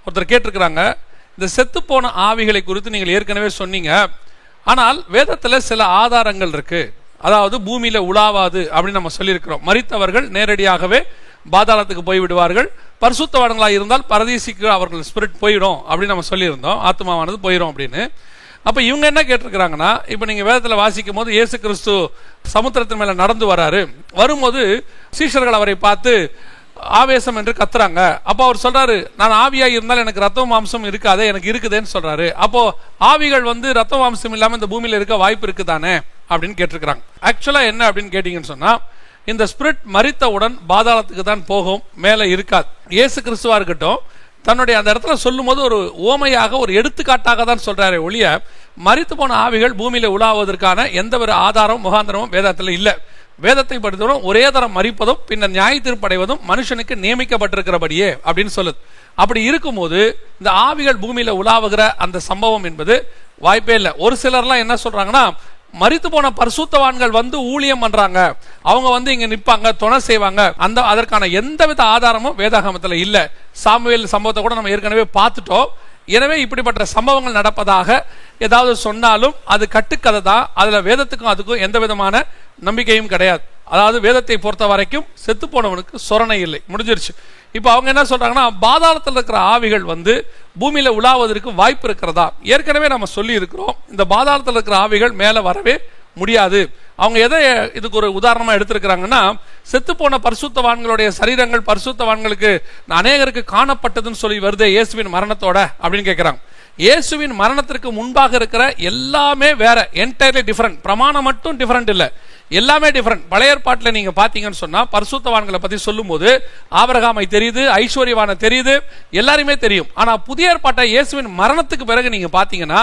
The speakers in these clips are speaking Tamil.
ஒருத்தர் கேட்டிருக்கிறாங்க, இந்த செத்து போன ஆவிகளை குறித்து நீங்கள் ஏற்கனவே சொன்னீங்க, ஆனால் வேதத்துல சில ஆதாரங்கள் இருக்கு, அதாவது பூமியில உலாவாது அப்படின்னு நம்ம சொல்லியிருக்கிறோம். மரித்தவர்கள் நேரடியாகவே பாதாளத்துக்கு போய் விடுவார்கள், பரிசுத்தவான்களாக இருந்தால் பரதீசிக்கு அவர்கள் ஸ்பிரிட் போயிடும் அப்படின்னு நம்ம சொல்லியிருந்தோம், ஆத்மாவானது போயிடும் அப்படின்னு. அப்ப இவங்க என்ன கேட்டிருக்கிறாங்கன்னா, இப்ப நீங்க வேதத்துல வாசிக்கும் போது இயேசு கிறிஸ்து சமுத்திரத்தின் மேல நடந்து வராரு, வரும்போது சீஷர்கள் அவரை பார்த்து ஆவேசம் என்று கத்துறாங்க. அப்போ அவர் சொல்றாரு, நான் ஆவியா இருந்தால் எனக்கு ரத்த மாம்சம் இருக்காதே, எனக்கு இருக்குதுன்னு சொல்றாரு. அப்போ ஆவிகள் ரத்த மாம்சம் இல்லாம இந்த பூமியில இருக்க வாய்ப்பு இருக்குதானே அப்படின்னு கேட்டிருக்கிறாங்க. ஆக்சுவலா என்ன அப்படின்னு கேட்டீங்கன்னு சொன்னா, இந்த ஸ்பிரிட் மரித்தவுடன் பாதாளத்துக்கு தான் போகும், மேல இருக்காது. இயேசு கிறிஸ்துவா இருக்கட்டும், தன்னுடைய அந்த இடத்துல சொல்லும் போது ஒரு ஓமையாக, ஒரு எடுத்துக்காட்டாக தான் சொல்றாரு ஒழிய மரித்து போன ஆவிகள் பூமியில உலாவதற்கான எந்த ஒரு ஆதாரமும் முகாந்திரமும் வேதத்துல இல்ல. வேதத்தை படித்தவரும் ஒரே தரம் மரிப்பதும் பின்னர் நியாய தீர்ப்படைவதும் மனுஷனுக்கு நியமிக்கப்பட்டிருக்கிறபடியே அப்படின்னு சொல்லுது. அப்படி இருக்கும்போது இந்த ஆவிகள் பூமியில உலாவுகிற அந்த சம்பவம் என்பது வாய்ப்பே இல்லை. ஒரு சிலர்லாம் என்ன சொல்றாங்கன்னா, மரித்து போன பரிசுத்தவான்கள் ஊழியம் பண்றாங்க, அவங்க இங்க நிப்பாங்க, துணை செய்வாங்க, அதற்கான எந்தவித ஆதாரமும் வேதாகமத்துல இல்ல. சாமுவேல் சம்பவத்தை கூட நம்ம ஏற்கனவே பார்த்துட்டோம். எனவே இப்படிப்பட்ட சம்பவங்கள் நடப்பதாக ஏதாவது சொன்னாலும் அது கட்டுக்கதை தான், அதுல வேதத்துக்கும் அதுக்கும் எந்த விதமான நம்பிக்கையும் கிடையாது. அதாவது வேதத்தை பொறுத்த வரைக்கும் செத்து போனவனுக்கு சொரணை இல்லை, முடிஞ்சிருச்சு. இப்ப அவங்க என்ன சொல்றாங்கன்னா, பாதாளத்தில் இருக்கிற ஆவிகள் பூமியில உலாவதற்கு வாய்ப்பு இருக்கிறதா? ஏற்கனவே நம்ம சொல்லி இருக்கிறோம், இந்த பாதாளத்தில் இருக்கிற ஆவிகள் மேல வரவே முடியாது. அவங்க எதை இதுக்கு ஒரு உதாரணமா எடுத்திருக்கிறாங்கன்னா, செத்து போன பரிசுத்தவான்களுடைய சரீரங்கள் பரிசுத்தவான்களுக்கு அநேகருக்கு காணப்பட்டதுன்னு சொல்லி வருது இயேசுவின் மரணத்தோட அப்படின்னு கேட்கிறாங்க. இயேசுவின் மரணத்திற்கு முன்பாக இருக்கிற எல்லாமே வேற, என்டையர்லி டிஃபரெண்ட். பிரமாணம் மட்டும் டிஃபரெண்ட் இல்ல, எல்லாமே டிஃபரெண்ட். பழைய ஏற்பாட்டில் நீங்க பாத்தீங்கன்னு சொன்னா, பரிசுத்தவான்களை பத்தி சொல்லும் போது ஆபிரகாமை தெரியுது, ஐஸ்வர்யவானை தெரியுது, எல்லாருமே தெரியும். ஆனா புதிய ஏற்பாட்டை இயேசுவின் மரணத்துக்கு பிறகு நீங்க பாத்தீங்கன்னா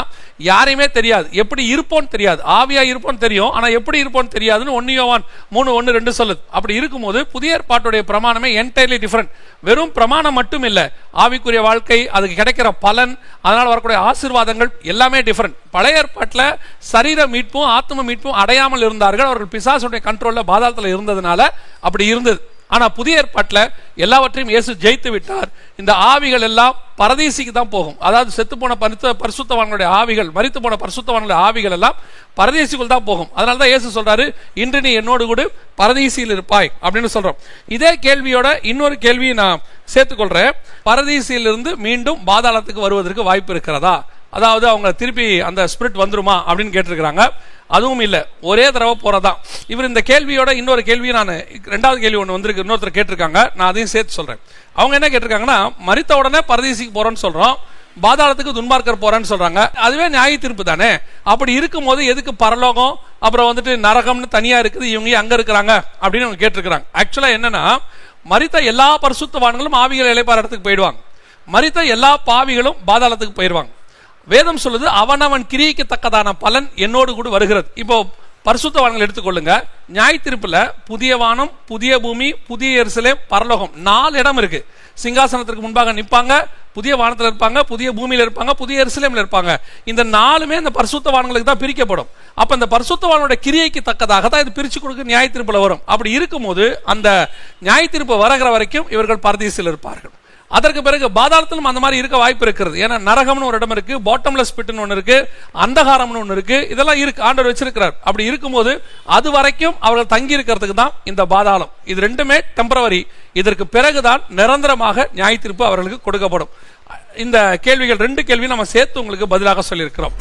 யாரையுமே தெரியாது, எப்படி இருப்போன்னு தெரியாது. ஆவியா இருப்போன்னு தெரியும், ஆனா எப்படி இருப்போன்னு தெரியாதுன்னு 1 யோவான் 3:1-2 சொல்லுது. அப்படி இருக்கும்போது புதிய ஏற்பாட்டுடைய பிரமாணமே என்டையர்லி டிஃபரெண்ட். வெறும் பிரமாணம் மட்டும் இல்ல, ஆவிக்குரிய வாழ்க்கை, அதுக்கு கிடைக்கிற பலன், அதனால வரக்கூடிய ஆசீர்வாதங்கள் எல்லாமே டிஃபரெண்ட். பழைய ஏற்பாட்டில் சரீர மீட்பும் ஆத்ம மீட்பும் அடையாமல் இருந்தார்கள், அவர்கள் பிசாசுடைய கண்ட்ரோல்ல பாதாளத்தில் இருந்ததுனால அப்படி இருந்தது. ஆனா புதிய ஏற்பாட்டில் எல்லாவற்றையும் இயேசு ஜெயித்து விட்டார். இந்த ஆவிகள் எல்லாம் பரதீசிக்கு தான் போகும். அதாவது செத்து போன பரிசுத்தவான்களுடைய ஆவிகள், மரித்து போன பரிசுத்தவான்களுடைய ஆவிகள் எல்லாம் பரதீசிக்குள் தான் போகும். அதனாலதான் இயேசு சொல்றாரு, இன்று நீ என்னோடு கூட பரதீசியில் இருப்பாய் அப்படின்னு சொல்றோம். இதே கேள்வியோட இன்னொரு கேள்வியை நான் சேர்த்துக்கொள்றேன். பரதீசியிலிருந்து மீண்டும் பாதாளத்துக்கு வருவதற்கு வாய்ப்பு இருக்கிறதா? அதாவது அவங்க திருப்பி அந்த ஸ்பிரிட் வந்துருமா அப்படின்னு கேட்டிருக்கிறாங்க. அதுவும் இல்ல, ஒரே தடவை போறதான். இவர் இந்த கேள்வியோட இன்னொரு கேள்வியை நான், ரெண்டாவது கேள்வி ஒன்று வந்திருக்கு, இன்னொருத்தர் கேட்டிருக்காங்க, நான் அதையும் சேர்த்து சொல்றேன். அவங்க என்ன கேட்டிருக்காங்கன்னா, மரித்த உடனே பரதீசிக்கு போறோன்னு சொல்றோம், பாதாளத்துக்கு துன்மார்க்கர் போறேன்னு சொல்றாங்க, அதுவே நியாய தீர்ப்பு தானே? அப்படி இருக்கும் போது எதுக்கு பரலோகம் அப்புறம் நரகம்னு தனியா இருக்குது, இவங்க அங்க இருக்கிறாங்க அப்படின்னு அவங்க கேட்டிருக்கிறாங்க. ஆக்சுவலா என்னன்னா, மரித்த எல்லா பரிசுத்தவான்களும் ஆவிகள் இளைப்பாற இடத்துக்கு போயிடுவாங்க, மரித்த எல்லா பாவிகளும் பாதாளத்துக்கு போயிடுவாங்க. வேதம் சொல்லுது, அவனவன் கிரியைக்கு தக்கதான பலன் என்னோடு கூட வருகிறது. இப்போ பரிசுத்தவான்கள் எடுத்துக்கொள்ளுங்க, நியாய தீர்ப்புல புதிய வானம், புதிய பூமி, புதிய எருசலேம், பரலோகம் 4 இடம் இருக்கு. சிங்காசனத்திற்கு முன்பாக நிற்பாங்க, புதிய வானத்தில் இருப்பாங்க, புதிய பூமியில இருப்பாங்க, புதிய எருசலேம்ல இருப்பாங்க. இந்த 4மே இந்த பரிசுத்தவான்களுக்கு தான் பிரிக்கப்படும். அப்ப இந்த பரிசுத்தவானோட கிரியைக்கு தக்கதாக தான் இது பிரிச்சு கொடுக்க நியாய தீர்ப்புல வரும். அப்படி இருக்கும்போது அந்த நியாய தீர்ப்பு வருகிற வரைக்கும் இவர்கள் பரதீசில் இருப்பார்கள். அதற்கு பிறகு பாதாளத்திலும் அந்த மாதிரி இருக்க வாய்ப்பு இருக்கிறது. ஏன்னா நரகம்னு ஒரு இடம் இருக்கு, பாட்டம்லெஸ் பிட்னு ஒன்று இருக்கு, அந்தகாரம்னு ஒன்று இருக்கு, இதெல்லாம் இருக்கு, ஆண்டவர் வச்சிருக்கிறார். அப்படி இருக்கும்போது அது வரைக்கும் அவர்கள் தங்கி இருக்கிறதுக்கு தான் இந்த பாதாளம். இது ரெண்டுமே டெம்பரவரி. இதற்கு பிறகுதான் நிரந்தரமாக நியாய தீர்ப்பு அவர்களுக்கு கொடுக்கப்படும். இந்த கேள்விகள் 2 கேள்வி நம்ம சேர்த்து உங்களுக்கு பதிலாக சொல்லியிருக்கிறோம்.